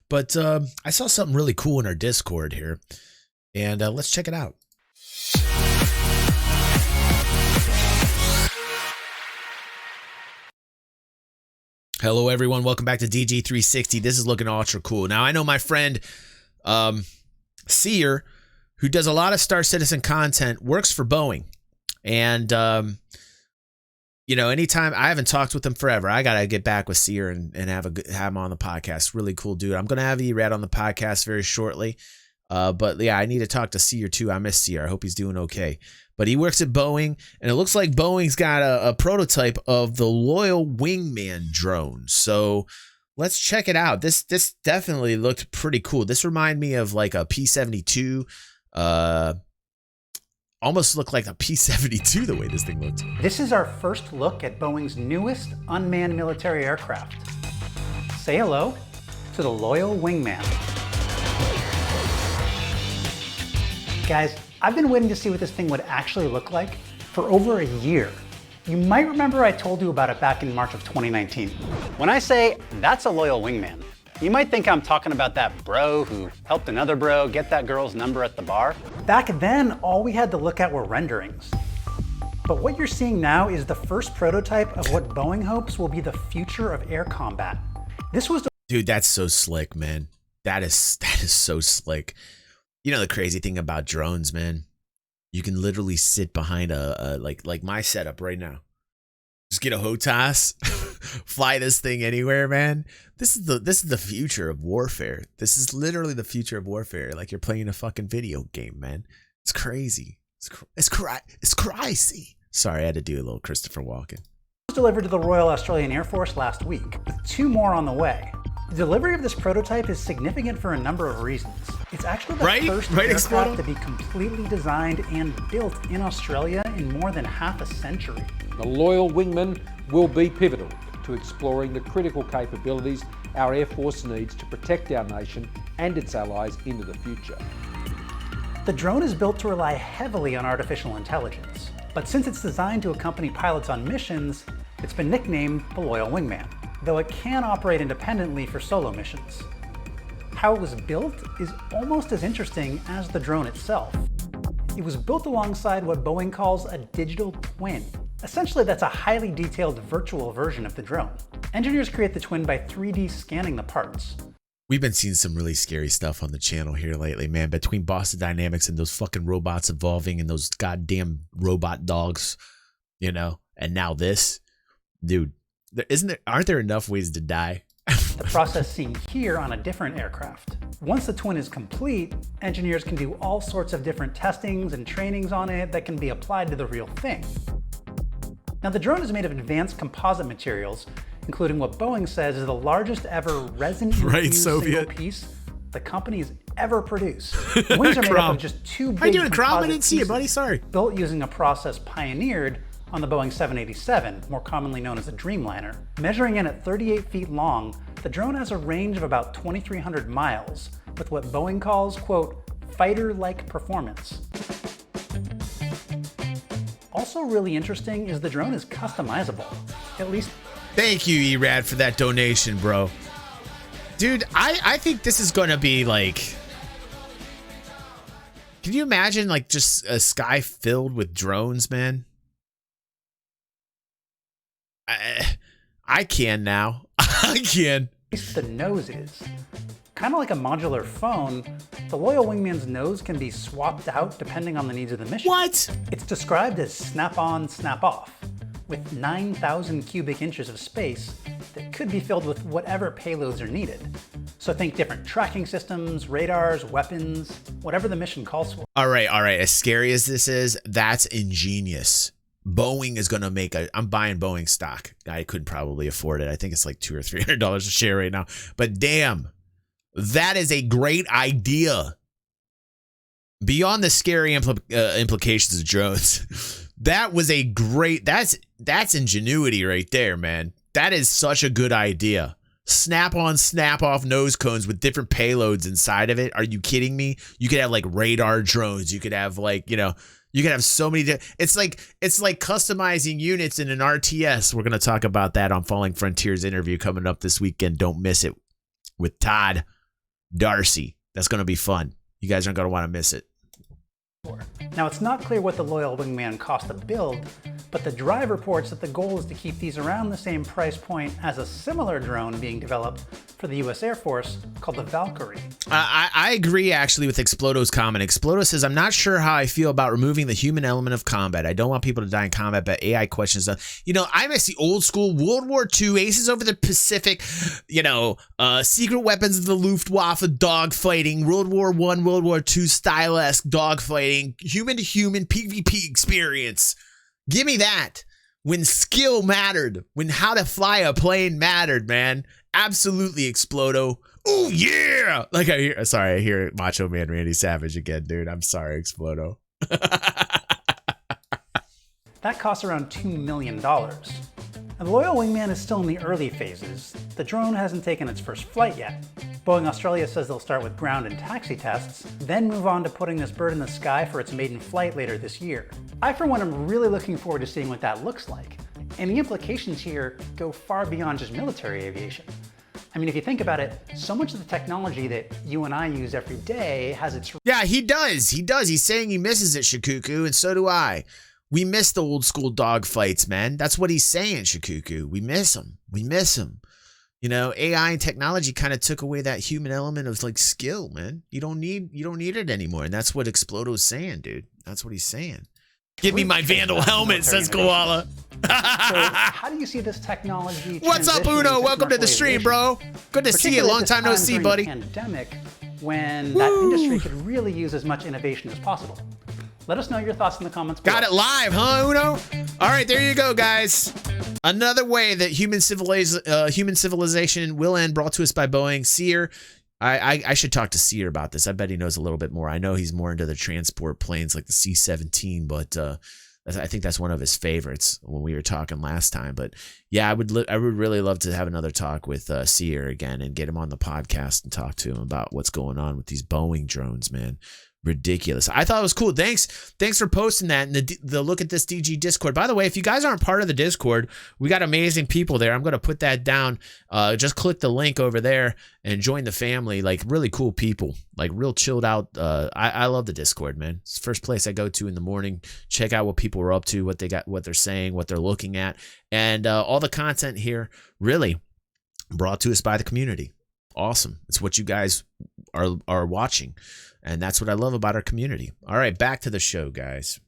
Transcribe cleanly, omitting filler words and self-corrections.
But I saw something really cool in our Discord here, and let's check it out. Hello, everyone. Welcome back to DG360. This is looking ultra cool. Now, I know my friend Seer, who does a lot of Star Citizen content, works for Boeing. And, you know, anytime, I haven't talked with him forever. I got to get back with Seer and have him on the podcast. Really cool dude. I'm going to have E-Rad on the podcast very shortly. But yeah, I need to talk to Seer too. I miss Seer. I hope he's doing okay. But he works at Boeing, and it looks like Boeing's got a prototype of the Loyal Wingman drone. So let's check it out. This definitely looked pretty cool. This reminded me of like a P-72. Almost looked like a P-72 the way this thing looked. This is our first look at Boeing's newest unmanned military aircraft. Say hello to the Loyal Wingman. Guys, I've been waiting to see what this thing would actually look like for over a year. You might remember I told you about it back in March of 2019. When I say that's a Loyal Wingman, you might think I'm talking about that bro who helped another bro get that girl's number at the bar. Back then, all we had to look at were renderings. But what you're seeing now is the first prototype of what Boeing hopes will be the future of air combat. This was Dude, that's so slick, man. That is so slick. You know the crazy thing about drones, man? You can literally sit behind a like my setup right now. Just get a HOTAS, fly this thing anywhere, man. This is the future of warfare. This is literally the future of warfare. Like you're playing a fucking video game, man. It's crazy. It's crazy. Sorry, I had to do a little Christopher Walken. Delivered to the Royal Australian Air Force last week, with 2 more on the way. The delivery of this prototype is significant for a number of reasons. It's actually the first aircraft to be completely designed and built in Australia in more than half a century. The Loyal Wingman will be pivotal to exploring the critical capabilities our Air Force needs to protect our nation and its allies into the future. The drone is built to rely heavily on artificial intelligence, but since it's designed to accompany pilots on missions, it's been nicknamed the Loyal Wingman, though it can operate independently for solo missions. How it was built is almost as interesting as the drone itself. It was built alongside what Boeing calls a digital twin. Essentially, that's a highly detailed virtual version of the drone. Engineers create the twin by 3D scanning the parts. We've been seeing some really scary stuff on the channel here lately, man. Between Boston Dynamics and those fucking robots evolving and those goddamn robot dogs, you know, and now this, dude, aren't there enough ways to die? The process seen here on a different aircraft. Once the twin is complete, engineers can do all sorts of different testings and trainings on it that can be applied to the real thing. Now, the drone is made of advanced composite materials, including what Boeing says is the largest ever resin-infused single piece the company's ever produced. The wings are made up of just 2 big composite pieces built using a process pioneered on the Boeing 787, more commonly known as the Dreamliner. Measuring in at 38 feet long, the drone has a range of about 2,300 miles, with what Boeing calls, quote, fighter-like performance. Also really interesting is the drone is customizable, at least. Thank you, E-Rad, for that donation, bro. Dude, I think this is going to be like... Can you imagine like just a sky filled with drones, man? I can now. I can. The nose is. Kind of like a modular phone, the Loyal Wingman's nose can be swapped out depending on the needs of the mission. What? It's described as snap-on, snap-off, with 9,000 cubic inches of space that could be filled with whatever payloads are needed. So think different tracking systems, radars, weapons, whatever the mission calls for. All right. As scary as this is, that's ingenious. Boeing is going to make I'm buying Boeing stock. I could probably afford it. I think it's like $200 or $300 a share right now. But damn, that is a great idea. Beyond the scary implications of drones, that was a great, that's ingenuity right there, man. That is such a good idea. Snap on, snap off nose cones with different payloads inside of it. Are you kidding me? You could have like radar drones. You could have like, you know, you could have so many. It's like customizing units in an RTS. We're going to talk about that on Falling Frontiers interview coming up this weekend. Don't miss it with Todd. Darcy. That's going to be fun. You guys aren't going to want to miss it. Now, it's not clear what the Loyal Wingman cost to build, but the Drive reports that the goal is to keep these around the same price point as a similar drone being developed for the US Air Force called the Valkyrie. I agree, actually, with Explodo's comment. Explodo says, I'm not sure how I feel about removing the human element of combat. I don't want people to die in combat, but AI questions. You know, I miss the old school World War II, Aces over the Pacific, you know, secret weapons of the Luftwaffe dogfighting, World War I, World War II style-esque dogfighting, human-to-human PvP experience. Give me that. When skill mattered, when how to fly a plane mattered, man. Absolutely, Explodo. Oh yeah! Like I hear Macho Man Randy Savage again, dude. I'm sorry, Explodo. That costs around $2 million. Now, the Loyal Wingman is still in the early phases. The drone hasn't taken its first flight yet. Boeing Australia says they'll start with ground and taxi tests, then move on to putting this bird in the sky for its maiden flight later this year. I, for one, am really looking forward to seeing what that looks like. And the implications here go far beyond just military aviation. I mean, if you think about it, so much of the technology that you and I use every day has its... Yeah, he does. He's saying he misses it, Shikuku, and so do I. We miss the old school dog fights, man. That's what he's saying, Shikuku. We miss them. We miss them. You know, AI and technology kind of took away that human element of like skill, man. You don't need it anymore. And that's what Explodo's saying, dude. That's what he's saying. Give me my Vandal helmet, says Koala. So how do you see this technology? What's up, Uno? Welcome to the stream, bro. Good to see you. Long time no see, buddy. Pandemic, when that industry could really use as much innovation as possible. Let us know your thoughts in the comments below. Got it live, huh, Uno? All right, there you go, guys. Another way that human civilization will end, brought to us by Boeing. Sear, I should talk to Sear about this. I bet he knows a little bit more. I know he's more into the transport planes like the C-17, but I think that's one of his favorites when we were talking last time. But yeah, I would really love to have another talk with Sear again and get him on the podcast and talk to him about what's going on with these Boeing drones, man. Ridiculous. I thought it was cool. Thanks for posting that and the Look at This DG Discord. By the way, if you guys aren't part of the Discord, we got amazing people there. I'm going to put that down. Just click the link over there and join the family. Like really cool people, like real chilled out. I love the Discord, man. It's the first place I go to in the morning. Check out what people are up to, what they got, what they're saying, what they're looking at. And all the content here really brought to us by the community. Awesome. It's what you guys are watching. And that's what I love about our community. All right, back to the show, guys.